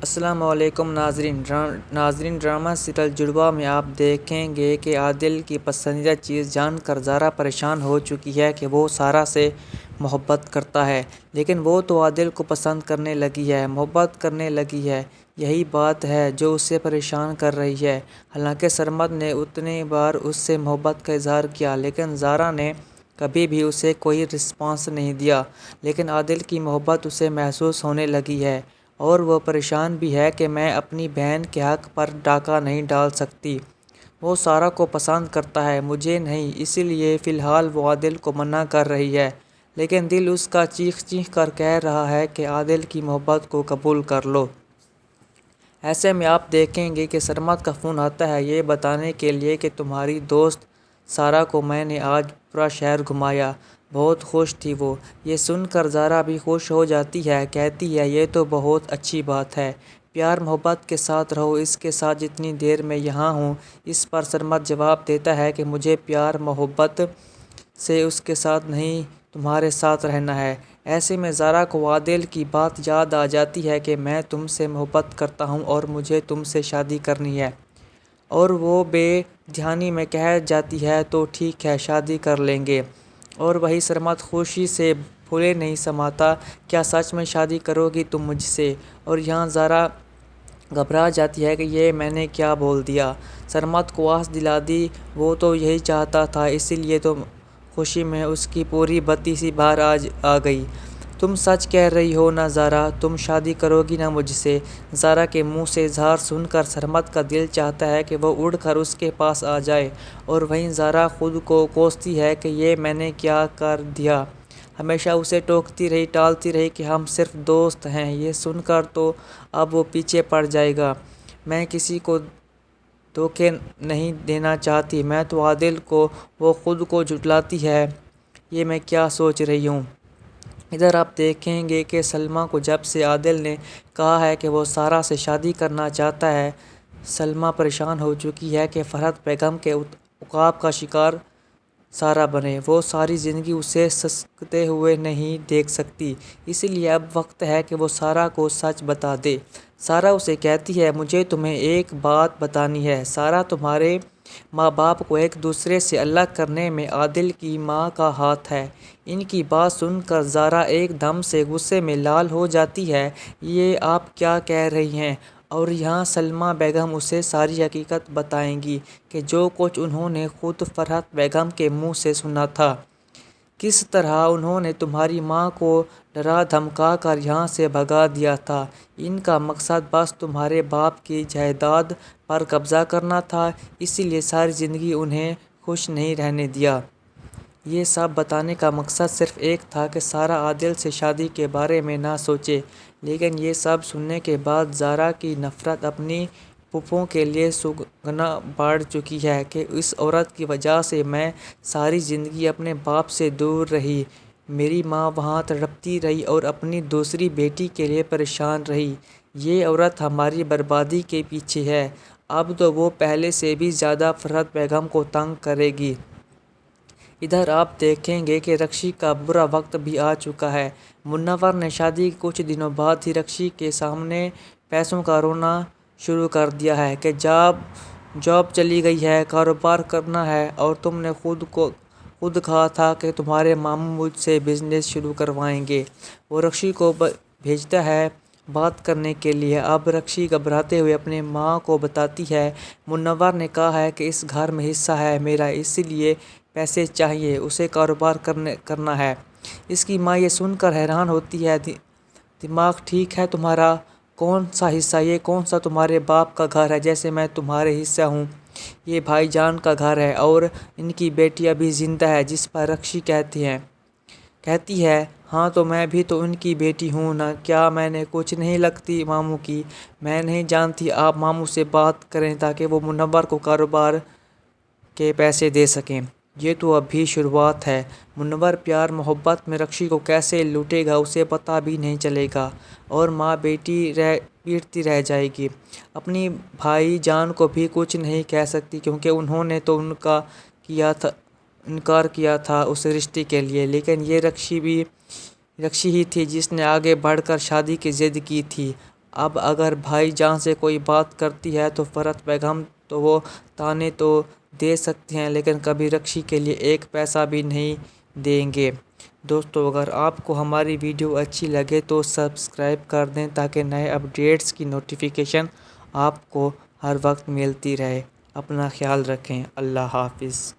السلام علیکم ناظرین ڈرامہ سیریل جڑواں میں آپ دیکھیں گے کہ عادل کی پسندیدہ چیز جان کر زارا پریشان ہو چکی ہے کہ وہ سارا سے محبت کرتا ہے، لیکن وہ تو عادل کو پسند کرنے لگی ہے، محبت کرنے لگی ہے۔ یہی بات ہے جو اسے پریشان کر رہی ہے۔ حالانکہ سرمد نے اتنی بار اس سے محبت کا اظہار کیا، لیکن زارا نے کبھی بھی اسے کوئی رسپانس نہیں دیا۔ لیکن عادل کی محبت اسے محسوس ہونے لگی ہے، اور وہ پریشان بھی ہے کہ میں اپنی بہن کے حق پر ڈاکہ نہیں ڈال سکتی۔ وہ سارا کو پسند کرتا ہے، مجھے نہیں، اسی لیے فی الحال وہ عادل کو منع کر رہی ہے، لیکن دل اس کا چیخ چیخ کر کہہ رہا ہے کہ عادل کی محبت کو قبول کر لو۔ ایسے میں آپ دیکھیں گے کہ سرمد کا فون آتا ہے یہ بتانے کے لیے کہ تمہاری دوست سارا کو میں نے آج پورا شہر گھمایا، بہت خوش تھی وہ۔ یہ سن کر زارا بھی خوش ہو جاتی ہے، کہتی ہے یہ تو بہت اچھی بات ہے، پیار محبت کے ساتھ رہو اس کے ساتھ جتنی دیر میں یہاں ہوں۔ اس پر سرمد جواب دیتا ہے کہ مجھے پیار محبت سے اس کے ساتھ نہیں تمہارے ساتھ رہنا ہے۔ ایسے میں زارا کو عادل کی بات یاد آ جاتی ہے کہ میں تم سے محبت کرتا ہوں اور مجھے تم سے شادی کرنی ہے، اور وہ بے دھیانی میں کہہ جاتی ہے تو ٹھیک ہے شادی کر لیں گے۔ اور وہی سرمد خوشی سے پھولے نہیں سماتا، کیا سچ میں شادی کرو گی تم مجھ سے؟ اور یہاں زارا گھبرا جاتی ہے کہ یہ میں نے کیا بول دیا۔ سرمد کو آس دلا دی، وہ تو یہی چاہتا تھا، اسی لیے تو خوشی میں اس کی پوری بتی سی باہر آ گئی۔ تم سچ کہہ رہی ہو نا زارا، تم شادی کرو گی نا مجھ سے؟ زارا کے منہ سے اظہار سن کر سرمد کا دل چاہتا ہے کہ وہ اڑ کر اس کے پاس آ جائے، اور وہیں زارا خود کو کوستی ہے کہ یہ میں نے کیا کر دیا، ہمیشہ اسے ٹوکتی رہی، ٹالتی رہی کہ ہم صرف دوست ہیں۔ یہ سن کر تو اب وہ پیچھے پڑ جائے گا، میں کسی کو دھوکے نہیں دینا چاہتی، میں تو عادل کو، وہ خود کو جھٹلاتی ہے، یہ میں کیا سوچ رہی ہوں۔ ادھر آپ دیکھیں گے کہ سلمیٰ کو جب سے عادل نے کہا ہے کہ وہ سارا سے شادی کرنا چاہتا ہے، سلمیٰ پریشان ہو چکی ہے کہ فرحت بیگم کے عقاب کا شکار سارا بنے۔ وہ ساری زندگی اسے سسکتے ہوئے نہیں دیکھ سکتی، اسی لیے اب وقت ہے کہ وہ سارا کو سچ بتا دے۔ سارا اسے کہتی ہے مجھے تمہیں ایک بات بتانی ہے، سارا تمہارے ماں باپ کو ایک دوسرے سے الگ کرنے میں عادل کی ماں کا ہاتھ ہے۔ ان کی بات سن کر زارا ایک دم سے غصے میں لال ہو جاتی ہے، یہ آپ کیا کہہ رہی ہیں؟ اور یہاں سلمیٰ بیگم اسے ساری حقیقت بتائیں گی کہ جو کچھ انہوں نے خود فرحت بیگم کے منہ سے سنا تھا، کس طرح انہوں نے تمہاری ماں کو ڈرا دھمکا کر یہاں سے بھگا دیا تھا۔ ان کا مقصد بس تمہارے باپ کی جائیداد پر قبضہ کرنا تھا، اسی لیے ساری زندگی انہیں خوش نہیں رہنے دیا۔ یہ سب بتانے کا مقصد صرف ایک تھا کہ سارا عادل سے شادی کے بارے میں نہ سوچے۔ لیکن یہ سب سننے کے بعد زارا کی نفرت اپنی پھوپھو کے لیے سوگنا بڑھ چکی ہے کہ اس عورت کی وجہ سے میں ساری زندگی اپنے باپ سے دور رہی، میری ماں وہاں تڑپتی رہی اور اپنی دوسری بیٹی کے لیے پریشان رہی، یہ عورت ہماری بربادی کے پیچھے ہے، اب تو وہ پہلے سے بھی زیادہ فرحت بیگم کو تنگ کرے گی۔ ادھر آپ دیکھیں گے کہ رکشی کا برا وقت بھی آ چکا ہے۔ منور نے شادی کے کچھ دنوں بعد ہی رکشی کے سامنے پیسوں کا رونا شروع کر دیا ہے کہ جاب چلی گئی ہے، کاروبار کرنا ہے، اور تم نے خود کہا تھا کہ تمہارے ماموں مجھ سے بزنس شروع کروائیں گے۔ وہ رکشی کو بھیجتا ہے بات کرنے کے لیے۔ اب رکشی گھبراتے ہوئے اپنی ماں کو بتاتی ہے منور نے کہا ہے کہ اس گھر میں حصہ ہے میرا، اسی لیے پیسے چاہیے، اسے کاروبار کرنا ہے۔ اس کی ماں یہ سن کر حیران ہوتی ہے، دماغ ٹھیک ہے تمہارا؟ کون سا حصہ؟ یہ کون سا تمہارے باپ کا گھر ہے جیسے میں تمہارے حصہ ہوں؟ یہ بھائی جان کا گھر ہے، اور ان کی بیٹی ابھی زندہ ہے۔ جس پر رکشی کہتی ہے ہاں تو میں بھی تو ان کی بیٹی ہوں نا، کیا میں نے کچھ نہیں لگتی ماموں کی؟ میں نہیں جانتی، آپ ماموں سے بات کریں تاکہ وہ منور کو کاروبار کے پیسے دے سکیں۔ یہ تو ابھی شروعات ہے، منور پیار محبت میں رکشی کو کیسے لوٹے گا اسے پتہ بھی نہیں چلے گا، اور ماں بیٹی پیٹتی رہ جائے گی۔ اپنی بھائی جان کو بھی کچھ نہیں کہہ سکتی کیونکہ انہوں نے تو انکار کیا تھا اس رشتے کے لیے، لیکن یہ رکشی ہی تھی جس نے آگے بڑھ کر شادی کی ضد کی تھی، اب اگر بھائی جان سے کوئی بات کرتی ہے تو فرحت بیگم تو وہ طعنے تو دے سکتی ہیں لیکن کبھی رکشی کے لیے ایک پیسہ بھی نہیں دیں گے۔ دوستو اگر آپ کو ہماری ویڈیو اچھی لگے تو سبسکرائب کر دیں تاکہ نئے اپڈیٹس کی نوٹیفیکیشن آپ کو ہر وقت ملتی رہے۔ اپنا خیال رکھیں۔ اللہ حافظ۔